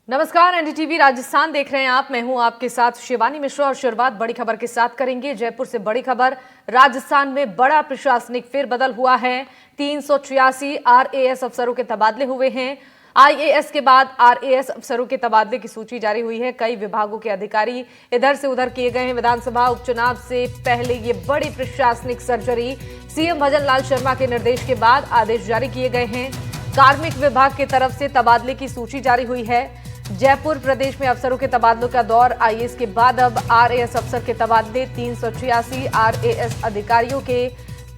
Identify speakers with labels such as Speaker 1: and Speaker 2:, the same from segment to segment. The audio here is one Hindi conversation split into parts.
Speaker 1: नमस्कार, एनडीटीवी राजस्थान देख रहे हैं आप। मैं हूं आपके साथ शिवानी मिश्रा और शुरुआत बड़ी खबर के साथ करेंगे। जयपुर से बड़ी खबर, राजस्थान में बड़ा प्रशासनिक फेरबदल हुआ है। 386 आरएएस अफसरों के तबादले हुए हैं। आईएएस के बाद आरएएस अफसरों के तबादले की सूची जारी हुई है। कई विभागों के अधिकारी इधर से उधर किए गए हैं। विधानसभा उपचुनाव से पहले ये बड़ी प्रशासनिक सर्जरी, सीएम भजन लाल शर्मा के निर्देश के बाद आदेश जारी किए गए हैं। कार्मिक विभाग की तरफ से तबादले की सूची जारी हुई है। जयपुर प्रदेश में अफसरों के तबादलों का दौर, आईएएस के बाद अब आरएएस अफसर के तबादले। 386 आरएएस अधिकारियों के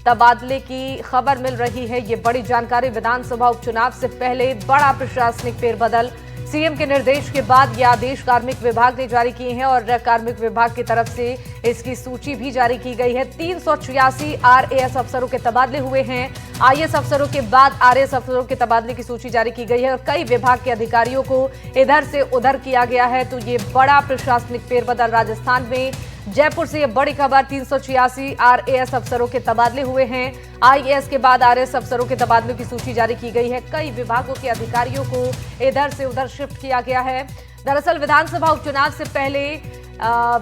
Speaker 1: तबादले की खबर मिल रही है। ये बड़ी जानकारी, विधानसभा उपचुनाव से पहले बड़ा प्रशासनिक फेरबदल, सीएम के निर्देश के बाद ये आदेश कार्मिक विभाग ने जारी किए हैं और कार्मिक विभाग की तरफ से इसकी सूची भी जारी की गई है। 386 आरएएस अफसरों के तबादले हुए हैं। आईएएस अफसरों के बाद आरएएस अफसरों के तबादले की सूची जारी की गई है और कई विभाग के अधिकारियों को इधर से उधर किया गया है। तो ये बड़ा प्रशासनिक फेरबदल राजस्थान में। जयपुर से ये बड़ी खबर, 386 आरएएस अफसरों के तबादले हुए हैं। आईएएस के बाद आरएएस अफसरों के तबादलों की सूची जारी की गई है। कई विभागों के अधिकारियों को इधर से उधर शिफ्ट किया गया है। दरअसल विधानसभा उपचुनाव से पहले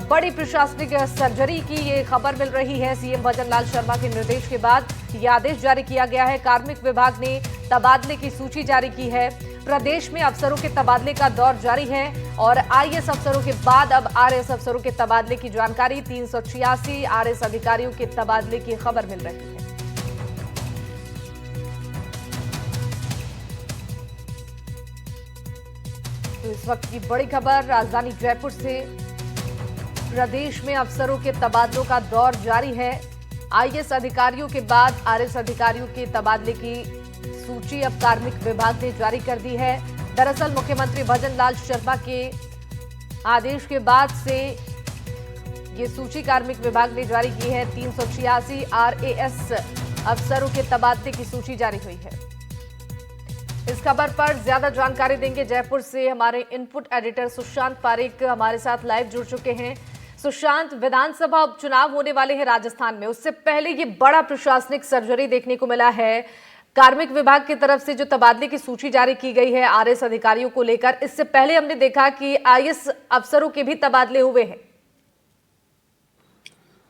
Speaker 1: बड़ी प्रशासनिक सर्जरी की ये खबर मिल रही है। सीएम भजन लाल शर्मा के निर्देश के बाद ये आदेश जारी किया गया है। कार्मिक विभाग ने तबादले की सूची जारी की है। प्रदेश में अफसरों के तबादले का दौर जारी है और आईएएस अफसरों के बाद अब आरएएस अफसरों के तबादले की जानकारी। 386 आरएएस अधिकारियों के तबादले की खबर मिल रही है। तो इस वक्त की बड़ी खबर राजधानी जयपुर से, प्रदेश में अफसरों के तबादलों का दौर जारी है। आईएएस अधिकारियों के बाद आरएएस अधिकारियों के तबादले की सूची अब कार्मिक विभाग ने जारी कर दी है। दरअसल मुख्यमंत्री भजन लाल शर्मा के आदेश के बाद से ये सूची कार्मिक विभाग ने जारी की है। 386 आरएएस अफसरों के तबादले की सूची जारी हुई है। इस खबर पर ज्यादा जानकारी देंगे जयपुर से हमारे इनपुट एडिटर सुशांत पारेख हमारे साथ लाइव जुड़ चुके हैं। सुशांत, विधानसभा उपचुनाव होने वाले हैं राजस्थान में, उससे पहले ये बड़ा प्रशासनिक सर्जरी देखने को मिला है। कार्मिक विभाग की तरफ से जो तबादले की सूची जारी की गई है आरएएस अधिकारियों को लेकर, इससे पहले हमने देखा कि आईएएस अफसरों के भी तबादले हुए हैं।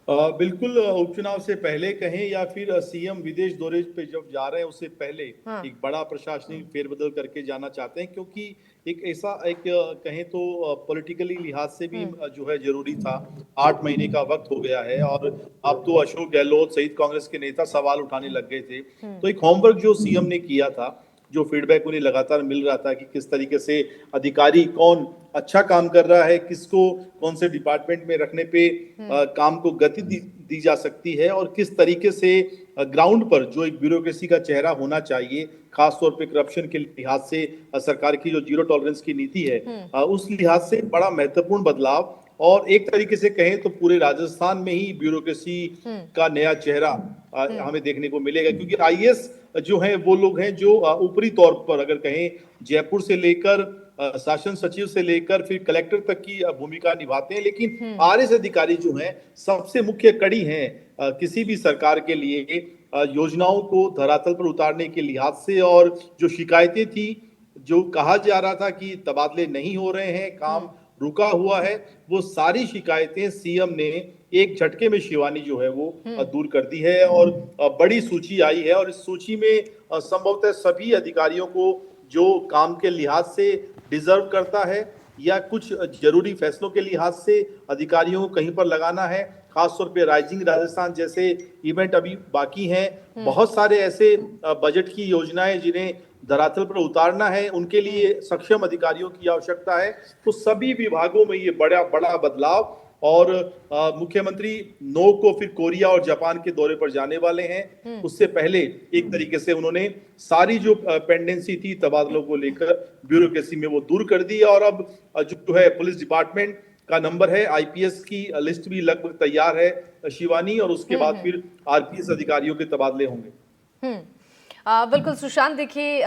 Speaker 2: बिल्कुल, उपचुनाव से पहले कहें या फिर सीएम विदेश दौरे पे जब जा रहे हैं उससे पहले
Speaker 1: हाँ।
Speaker 2: एक बड़ा प्रशासनिक फेरबदल करके जाना चाहते हैं, क्योंकि एक ऐसा कहें तो पॉलिटिकली लिहाज से भी जो है जरूरी था। 8 महीने का वक्त हो गया है और अब तो अशोक गहलोत सहित कांग्रेस के नेता सवाल उठाने लग गए थे। तो एक होमवर्क जो सीएम ने किया था, जो फीडबैक उन्हें लगातार मिल रहा था कि किस तरीके से अधिकारी कौन अच्छा काम कर रहा है, किसको कौन से डिपार्टमेंट में रखने पे काम को गति दी जा सकती है और किस तरीके से ग्राउंड पर जो एक ब्यूरोक्रेसी का चेहरा होना चाहिए, खासतौर पे करप्शन के लिहाज से सरकार की जो जीरो टॉलरेंस की नीति है, उस लिहाज से बड़ा महत्वपूर्ण बदलाव। और एक तरीके से कहें तो पूरे राजस्थान में ही ब्यूरोक्रेसी का नया चेहरा हमें देखने को मिलेगा, क्योंकि आईएएस जो है वो लोग हैं जो ऊपरी तौर पर अगर कहें जयपुर से लेकर शासन सचिव से लेकर फिर कलेक्टर तक की भूमिका निभाते हैं, लेकिन आरएएस अधिकारी जो हैं सबसे मुख्य कड़ी हैं किसी भी सरकार के लिए योजनाओं को धरातल पर उतारने के लिहाज से। और जो शिकायतें थी, जो कहा जा रहा था कि तबादले नहीं हो रहे हैं, काम रुका हुआ है, वो सारी शिकायतें सीएम ने एक झटके में शिवानी जो है वो दूर कर दी है। और बड़ी सूची आई है और इस सूची में संभवतः सभी अधिकारियों को जो काम के लिहाज से डिजर्व करता है या कुछ जरूरी फैसलों के लिहाज से अधिकारियों को कहीं पर लगाना है, खासतौर पे राइजिंग राजस्थान जैसे इवेंट अभी बाकी हैं। बहुत सारे ऐसे बजट की योजनाएं जिन्हें धरातल पर उतारना है, उनके लिए सक्षम अधिकारियों की आवश्यकता है। तो सभी विभागों में ये बड़ा बड़ा बदलाव। और मुख्यमंत्री 9 को फिर कोरिया और जापान के दौरे पर जाने वाले हैं। उससे पहले एक तरीके से उन्होंने सारी जो पेंडेंसी थी तबादलों को लेकर ब्यूरोक्रेसी में वो दूर कर दी। और अब जो है पुलिस डिपार्टमेंट का नंबर है, आईपीएस की लिस्ट भी लगभग तैयार है शिवानी, और उसके बाद फिर आरपीएस अधिकारियों के तबादले होंगे।
Speaker 1: बिल्कुल सुशांत, देखिए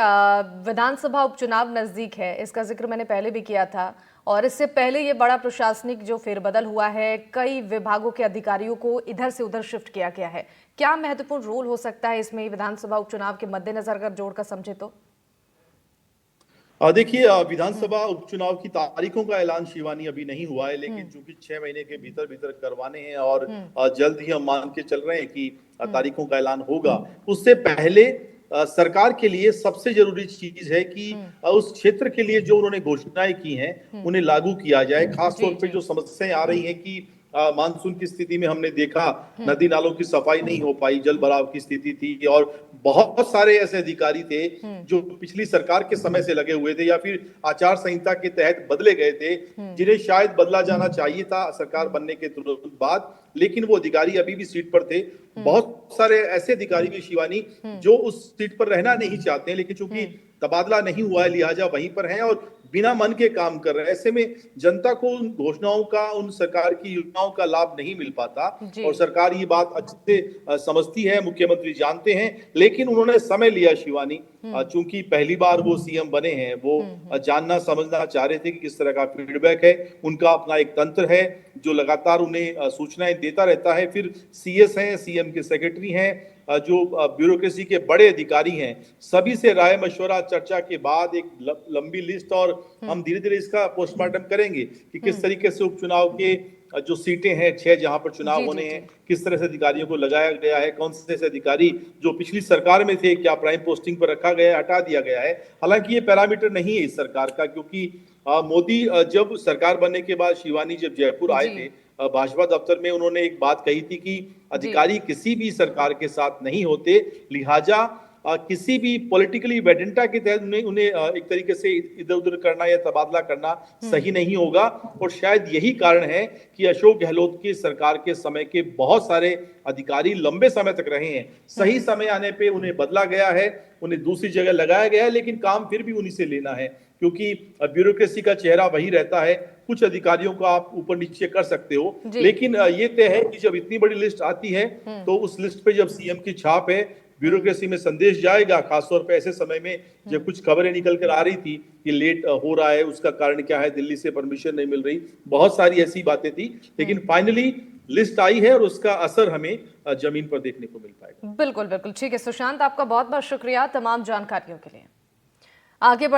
Speaker 1: विधानसभा उपचुनाव नजदीक है, इसका जिक्र मैंने पहले भी किया था और इससे पहले ये बड़ा प्रशासनिक जो फेरबदल हुआ है, कई विभागों के अधिकारियों को इधर से उधर शिफ्ट किया गया है। क्या महत्वपूर्ण रोल हो सकता है इसमें विधानसभा उपचुनाव के मद्देनजर अगर जोड़कर समझे तो?
Speaker 2: देखिए, विधानसभा उपचुनाव की तारीखों का ऐलान शिवानी अभी नहीं हुआ है, लेकिन चूंकि 6 महीने के भीतर भीतर करवाने हैं और जल्द ही हम मान के चल रहे हैं कि तारीखों का ऐलान होगा। उससे पहले सरकार के लिए सबसे जरूरी चीज है कि उस क्षेत्र के लिए जो उन्होंने घोषणाएं की हैं उन्हें लागू किया जाए। खास तौर पे जो समस्याएं आ रही हैं कि मानसून की स्थिति में हमने देखा नदी नालों की सफाई नहीं हो पाई, जल भराव की स्थिति थी और बहुत सारे ऐसे अधिकारी थे जो पिछली सरकार के समय से लगे हुए थे या फिर आचार संहिता के तहत बदले गए थे, जिन्हें शायद बदला जाना चाहिए था सरकार बनने के तुरंत बाद, लेकिन वो अधिकारी अभी भी सीट पर थे। बहुत सारे ऐसे अधिकारी भी शिवानी जो उस सीट पर रहना नहीं चाहते हैं, लेकिन चूंकि तबादला नहीं हुआ है लिहाजा वहीं पर हैं और बिना मन के काम कर रहे हैं। ऐसे में जनता को उन घोषणाओं का, उन सरकार की योजनाओं का लाभ नहीं मिल पाता और सरकार ये बात अच्छे से समझती है, मुख्यमंत्री जानते हैं, लेकिन उन्होंने समय लिया शिवानी। चूंकि पहली बार वो सीएम बने हैं, वो जानना समझना चाह रहे थे कि किस तरह का फीडबैक है। उनका अपना एक तंत्र है जो लगातार उन्हें सूचनाएं देता रहता है। फिर सीएस हैं, सीएम के सेक्रेटरी हैं, जो ब्यूरोक्रेसी के बड़े अधिकारी हैं, सभी से राय मशवरा चर्चा के बाद एक लंबी लिस्ट, और हम धीरे धीरे इसका पोस्टमार्टम करेंगे कि किस तरीके से उपचुनाव के जो सीटें हैं 6 जहां पर चुनाव होने हैं, किस तरह से अधिकारियों को लगाया गया है, कौन से अधिकारी जो पिछली सरकार में थे क्या प्राइम पोस्टिंग पर रखा गया है, हटा दिया गया है। हालांकि ये पैरामीटर नहीं है इस सरकार का, क्योंकि मोदी जब सरकार बनने के बाद शिवानी जब जयपुर आए थे भाजपा दफ्तर में, उन्होंने एक बात कही थी कि अधिकारी किसी भी सरकार के साथ नहीं होते, लिहाजा किसी भी पॉलिटिकली वेडेंटा के तहत उन्हें एक तरीके से इधर उधर करना या तबादला करना सही नहीं होगा। और शायद यही कारण है कि अशोक गहलोत की सरकार के समय के बहुत सारे अधिकारी लंबे समय तक रहे हैं। सही समय आने पे उन्हें बदला गया है, उन्हें दूसरी जगह लगाया गया है, लेकिन काम फिर भी उन्हीं से लेना है, क्योंकि ब्यूरोक्रेसी का चेहरा वही रहता है। कुछ अधिकारियों को आप ऊपर नीचे कर सकते हो, लेकिन ये तय है कि जब इतनी बड़ी लिस्ट आती है तो उस लिस्ट पे जब सीएम की छाप है, ब्यूरोक्रेसी में संदेश जाएगा। खासतौर पे ऐसे समय में जब कुछ खबरें निकल कर आ रही थी कि लेट हो रहा है, उसका कारण क्या है, दिल्ली से परमिशन नहीं मिल रही, बहुत सारी ऐसी बातें थी, लेकिन फाइनली लिस्ट आई है और उसका असर हमें जमीन पर देखने को मिल पाएगा।
Speaker 1: बिल्कुल बिल्कुल, ठीक है सुशांत, आपका बहुत बहुत शुक्रिया तमाम जानकारियों के लिए। आगे